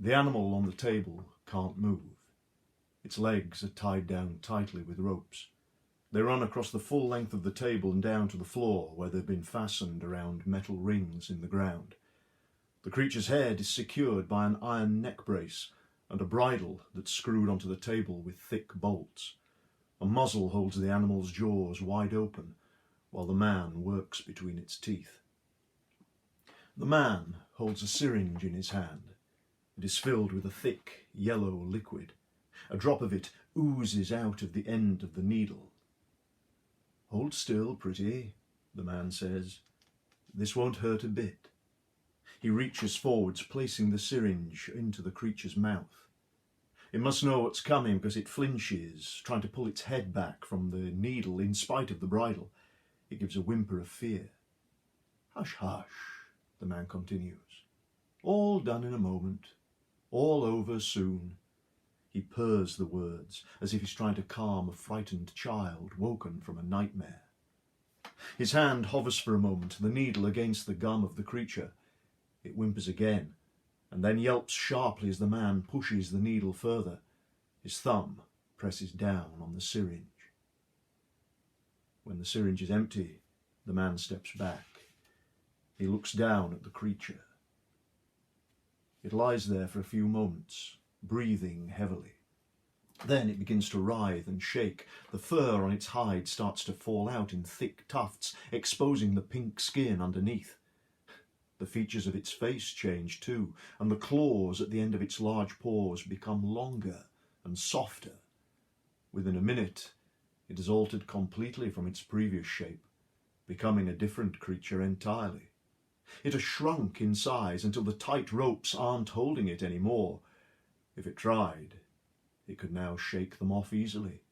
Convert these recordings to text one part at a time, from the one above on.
The animal on the table can't move. Its legs are tied down tightly with ropes. They run across the full length of the table and down to the floor, where they've been fastened around metal rings in the ground. The creature's head is secured by an iron neck brace and a bridle that's screwed onto the table with thick bolts. A muzzle holds the animal's jaws wide open, while the man works between its teeth. The man holds a syringe in his hand. It is filled with a thick, yellow liquid. A drop of it oozes out of the end of the needle. "Hold still, pretty," the man says. "This won't hurt a bit." He reaches forwards, placing the syringe into the creature's mouth. It must know what's coming because it flinches, trying to pull its head back from the needle in spite of the bridle. It gives a whimper of fear. "Hush, hush," the man continues. "All done in a moment. All over soon." He purrs the words, as if he's trying to calm a frightened child woken from a nightmare. His hand hovers for a moment, the needle against the gum of the creature. It whimpers again, and then yelps sharply as the man pushes the needle further. His thumb presses down on the syringe. When the syringe is empty, the man steps back. He looks down at the creature. It lies there for a few moments, breathing heavily. Then it begins to writhe and shake. The fur on its hide starts to fall out in thick tufts, exposing the pink skin underneath. The features of its face change too, and the claws at the end of its large paws become longer and softer. Within a minute, it has altered completely from its previous shape, becoming a different creature entirely. It has shrunk in size until the tight ropes aren't holding it anymore. If it tried, it could now shake them off easily.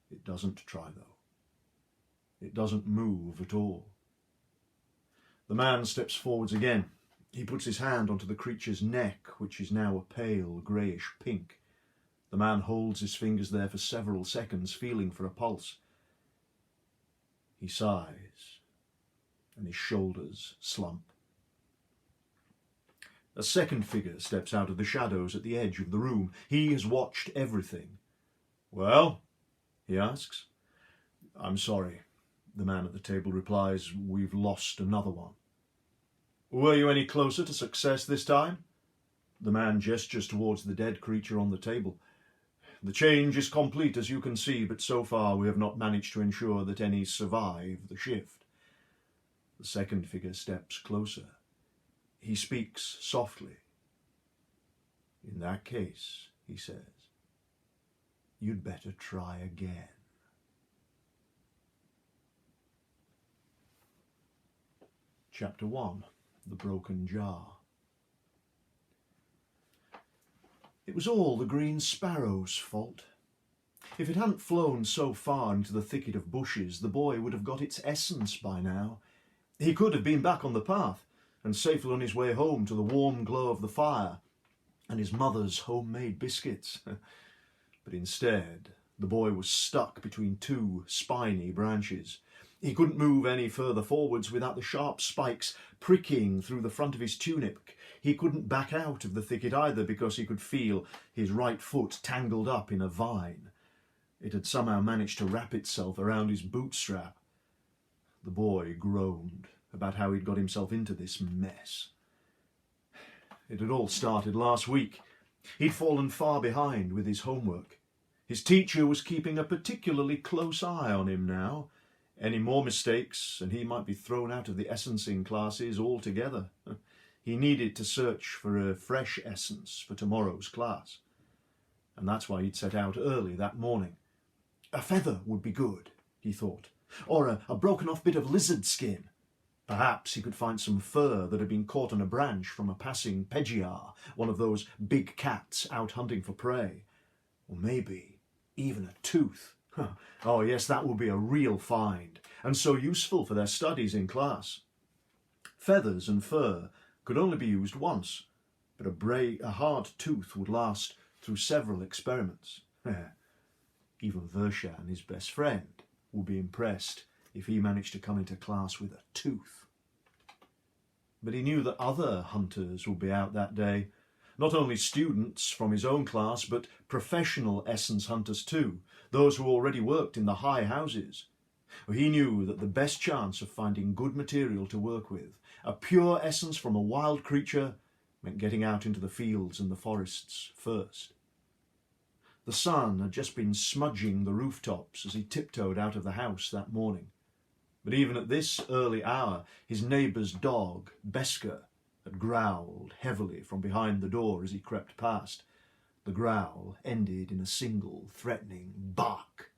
It doesn't try, though. It doesn't move at all. The man steps forwards again. He puts his hand onto the creature's neck, which is now a pale greyish pink. The man holds his fingers there for several seconds, feeling for a pulse. He sighs, and his shoulders slump. A second figure steps out of the shadows at the edge of the room. He has watched everything. "Well?" he asks. "I'm sorry," the man at the table replies. "We've lost another one." "Were you any closer to success this time?" The man gestures towards the dead creature on the table. "The change is complete, as you can see, but so far we have not managed to ensure that any survive the shift." The second figure steps closer. He speaks softly. "In that case," he says, "you'd better try again." Chapter 1. The Broken Jar. It was all the green sparrow's fault. If it hadn't flown so far into the thicket of bushes, the boy would have got its essence by now. He could have been back on the path and safely on his way home to the warm glow of the fire and his mother's homemade biscuits. But instead, the boy was stuck between two spiny branches. He couldn't move any further forwards without the sharp spikes pricking through the front of his tunic. He couldn't back out of the thicket either because he could feel his right foot tangled up in a vine. It had somehow managed to wrap itself around his bootstrap. The boy groaned about how he'd got himself into this mess. It had all started last week. He'd fallen far behind with his homework. His teacher was keeping a particularly close eye on him now. Any more mistakes and he might be thrown out of the essencing classes altogether. He needed to search for a fresh essence for tomorrow's class. And that's why he'd set out early that morning. A feather would be good, he thought, or a broken off bit of lizard skin. Perhaps he could find some fur that had been caught on a branch from a passing pegiar, one of those big cats out hunting for prey. Or maybe even a tooth. Oh yes, that would be a real find, and so useful for their studies in class. Feathers and fur could only be used once, but a hard tooth would last through several experiments. Even Vershan, his best friend, would be impressed if he managed to come into class with a tooth. But he knew that other hunters would be out that day, not only students from his own class, but professional essence hunters too, those who already worked in the high houses. He knew that the best chance of finding good material to work with, a pure essence from a wild creature, meant getting out into the fields and the forests first. The sun had just been smudging the rooftops as he tiptoed out of the house that morning. But even at this early hour, his neighbour's dog, Beska, had growled heavily from behind the door as he crept past. The growl ended in a single, threatening bark.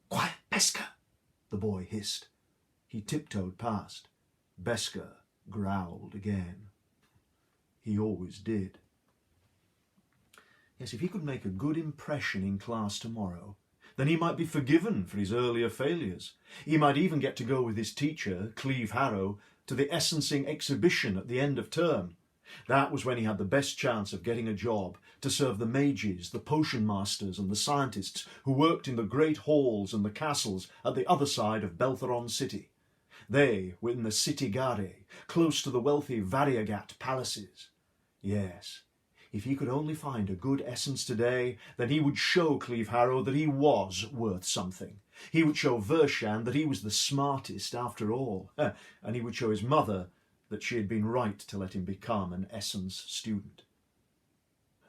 "Quiet, Beska!" the boy hissed. He tiptoed past. Beska growled again. He always did. Yes, if he could make a good impression in class tomorrow, then he might be forgiven for his earlier failures. He might even get to go with his teacher, Cleve Harrow, to the essencing exhibition at the end of term. That was when he had the best chance of getting a job to serve the mages, the potion masters and the scientists who worked in the great halls and the castles at the other side of Beltheron city. They were in the City Gare, close to the wealthy Variegat palaces. Yes, if he could only find a good essence today, then he would show Cleve Harrow that he was worth something. He would show Vershan that he was the smartest after all. And he would show his mother that she had been right to let him become an essence student.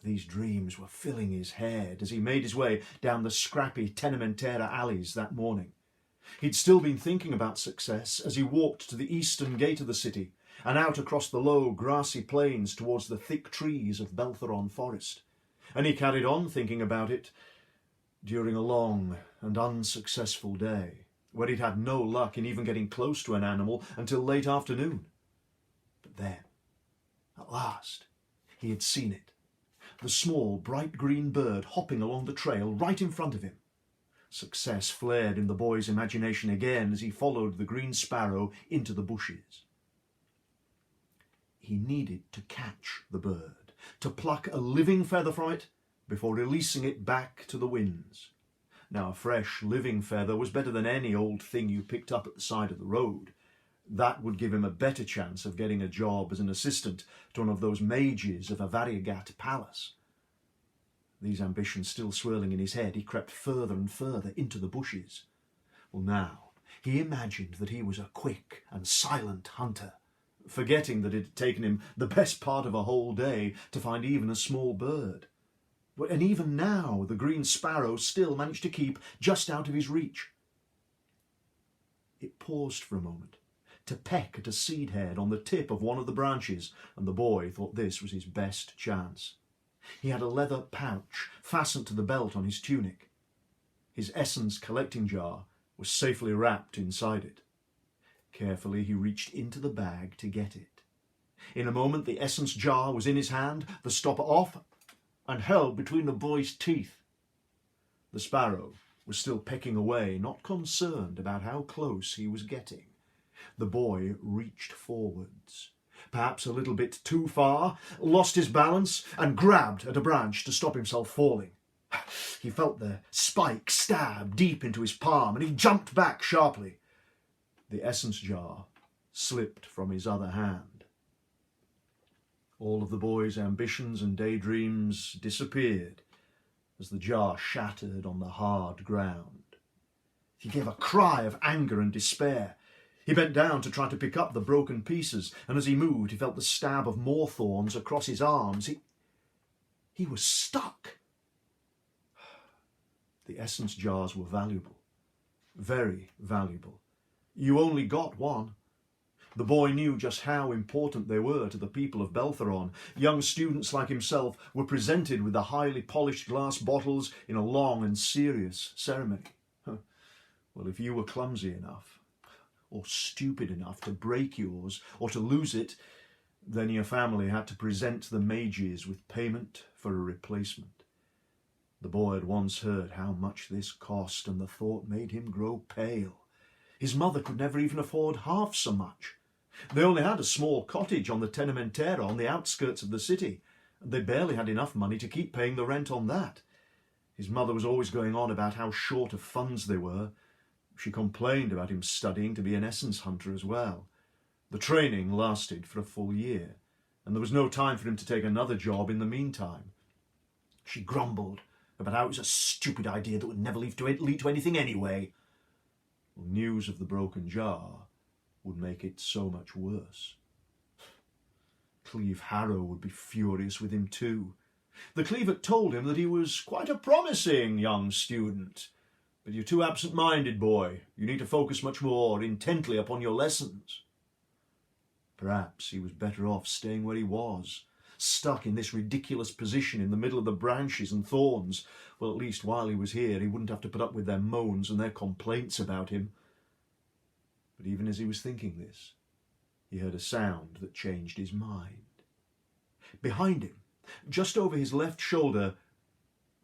These dreams were filling his head as he made his way down the scrappy Tenementera alleys that morning. He'd still been thinking about success as he walked to the eastern gate of the city and out across the low, grassy plains towards the thick trees of Beltheron forest. And he carried on thinking about it during a long and unsuccessful day, where he'd had no luck in even getting close to an animal until late afternoon. But then, at last, he had seen it. The small, bright green bird hopping along the trail right in front of him. Success flared in the boy's imagination again as he followed the green sparrow into the bushes. He needed to catch the bird, to pluck a living feather from it before releasing it back to the winds. Now, a fresh, living feather was better than any old thing you picked up at the side of the road. That would give him a better chance of getting a job as an assistant to one of those mages of a Variegat palace. These ambitions still swirling in his head, he crept further and further into the bushes. Well, now, he imagined that he was a quick and silent hunter, forgetting that it had taken him the best part of a whole day to find even a small bird. And even now, the green sparrow still managed to keep just out of his reach. It paused for a moment to peck at a seed head on the tip of one of the branches, and the boy thought this was his best chance. He had a leather pouch fastened to the belt on his tunic. His essence collecting jar was safely wrapped inside it. Carefully he reached into the bag to get it. In a moment the essence jar was in his hand, the stopper off, and held between the boy's teeth. The sparrow was still pecking away, not concerned about how close he was getting. The boy reached forwards, perhaps a little bit too far, lost his balance, and grabbed at a branch to stop himself falling. He felt the spike stab deep into his palm, and he jumped back sharply. The essence jar slipped from his other hand. All of the boy's ambitions and daydreams disappeared as the jar shattered on the hard ground. He gave a cry of anger and despair. He bent down to try to pick up the broken pieces, and as he moved, he felt the stab of more thorns across his arms. He was stuck. The essence jars were valuable, very valuable. You only got one. The boy knew just how important they were to the people of Beltheron. Young students like himself were presented with the highly polished glass bottles in a long and serious ceremony. Well, if you were clumsy enough, or stupid enough to break yours or to lose it, then your family had to present the mages with payment for a replacement. The boy had once heard how much this cost, and the thought made him grow pale. His mother could never even afford half so much. They only had a small cottage on the Tenementera on the outskirts of the city, and they barely had enough money to keep paying the rent on that. His mother was always going on about how short of funds they were. She complained about him studying to be an essence hunter as well. The training lasted for a full year, and there was no time for him to take another job in the meantime. She grumbled about how it was a stupid idea that would never lead to anything anyway. Well, news of the broken jar would make it so much worse. Cleve Harrow would be furious with him too. The Cleaver told him that he was quite a promising young student, but you're too absent-minded, boy. You need to focus much more intently upon your lessons. Perhaps he was better off staying where he was, stuck in this ridiculous position in the middle of the branches and thorns. Well, at least while he was here, he wouldn't have to put up with their moans and their complaints about him. But even as he was thinking this, he heard a sound that changed his mind. Behind him, just over his left shoulder,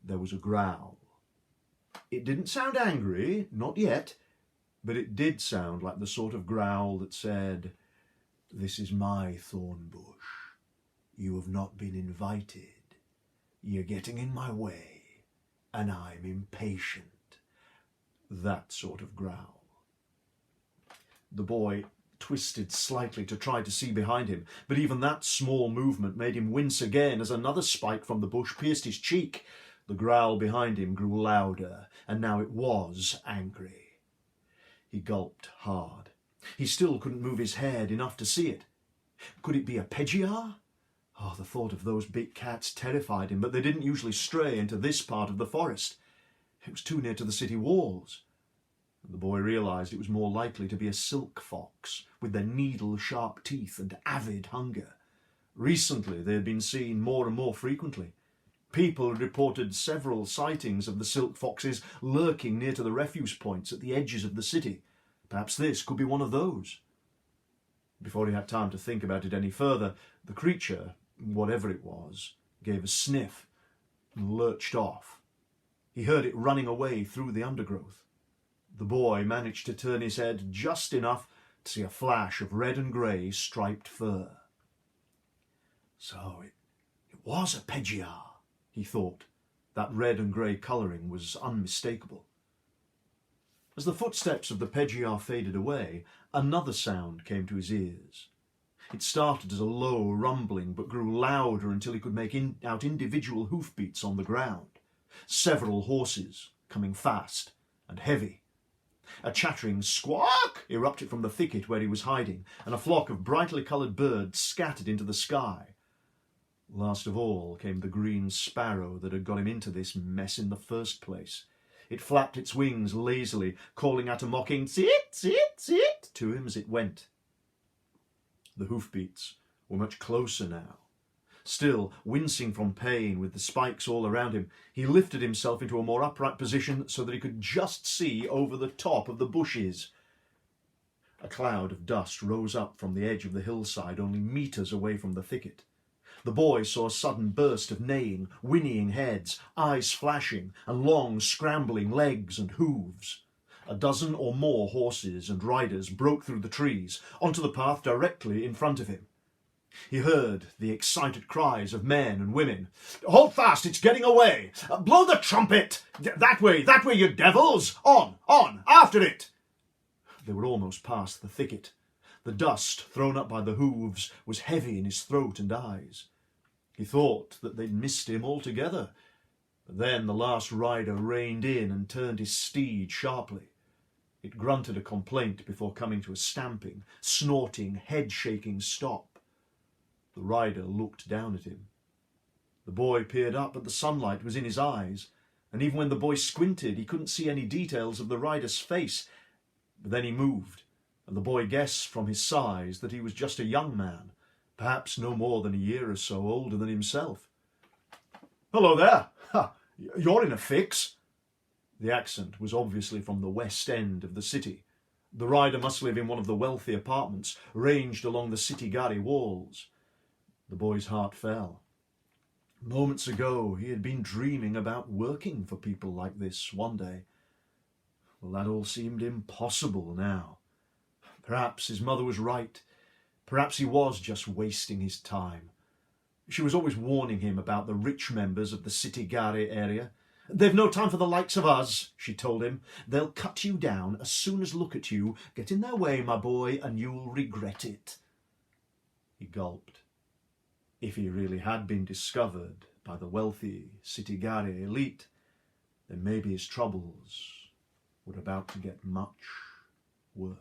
there was a growl. It didn't sound angry, not yet, but it did sound like the sort of growl that said, "This is my thorn bush. You have not been invited. You're getting in my way, and I'm impatient." That sort of growl. The boy twisted slightly to try to see behind him, but even that small movement made him wince again as another spike from the bush pierced his cheek. The growl behind him grew louder, and now it was angry. He gulped hard. He still couldn't move his head enough to see it. Could it be a Pedgiar? Oh, the thought of those big cats terrified him, but they didn't usually stray into this part of the forest. It was too near to the city walls. The boy realised it was more likely to be a silk fox, with their needle-sharp teeth and avid hunger. Recently they had been seen more and more frequently. People had reported several sightings of the silk foxes lurking near to the refuse points at the edges of the city. Perhaps this could be one of those. Before he had time to think about it any further, the creature, whatever it was, gave a sniff and lurched off. He heard it running away through the undergrowth. The boy managed to turn his head just enough to see a flash of red and grey striped fur. So it was a Pedgiar, he thought. That red and grey colouring was unmistakable. As the footsteps of the Pedgiar faded away, another sound came to his ears. It started as a low rumbling, but grew louder until he could make out individual hoofbeats on the ground. Several horses, coming fast and heavy. A chattering squawk erupted from the thicket where he was hiding, and a flock of brightly coloured birds scattered into the sky. Last of all came the green sparrow that had got him into this mess in the first place. It flapped its wings lazily, calling out a mocking "Tsit, tsit, tsit" to him as it went. The hoofbeats were much closer now. Still, wincing from pain with the spikes all around him, he lifted himself into a more upright position so that he could just see over the top of the bushes. A cloud of dust rose up from the edge of the hillside only metres away from the thicket. The boy saw a sudden burst of neighing, whinnying heads, eyes flashing, and long scrambling legs and hooves. A dozen or more horses and riders broke through the trees onto the path directly in front of him. He heard the excited cries of men and women. "Hold fast, it's getting away! Blow the trumpet! That way, you devils! On, after it!" They were almost past the thicket. The dust thrown up by the hooves was heavy in his throat and eyes. He thought that they'd missed him altogether. But then the last rider reined in and turned his steed sharply. It grunted a complaint before coming to a stamping, snorting, head-shaking stop. The rider looked down at him. The boy peered up, but the sunlight was in his eyes, and even when the boy squinted, he couldn't see any details of the rider's face. But then he moved, and the boy guessed from his size that he was just a young man, perhaps no more than a year or so older than himself. "Hello there! Ha! You're in a fix!" The accent was obviously from the west end of the city. The rider must live in one of the wealthy apartments ranged along the city galley walls. The boy's heart fell. Moments ago he had been dreaming about working for people like this one day. Well, that all seemed impossible now. Perhaps his mother was right. Perhaps he was just wasting his time. She was always warning him about the rich members of the city galley area, They've no time for the likes of us, she told him. They'll cut you down as soon as look at you. Get in their way, my boy, and you'll regret it. He gulped. If he really had been discovered by the wealthy Sitigare elite, then maybe his troubles were about to get much worse.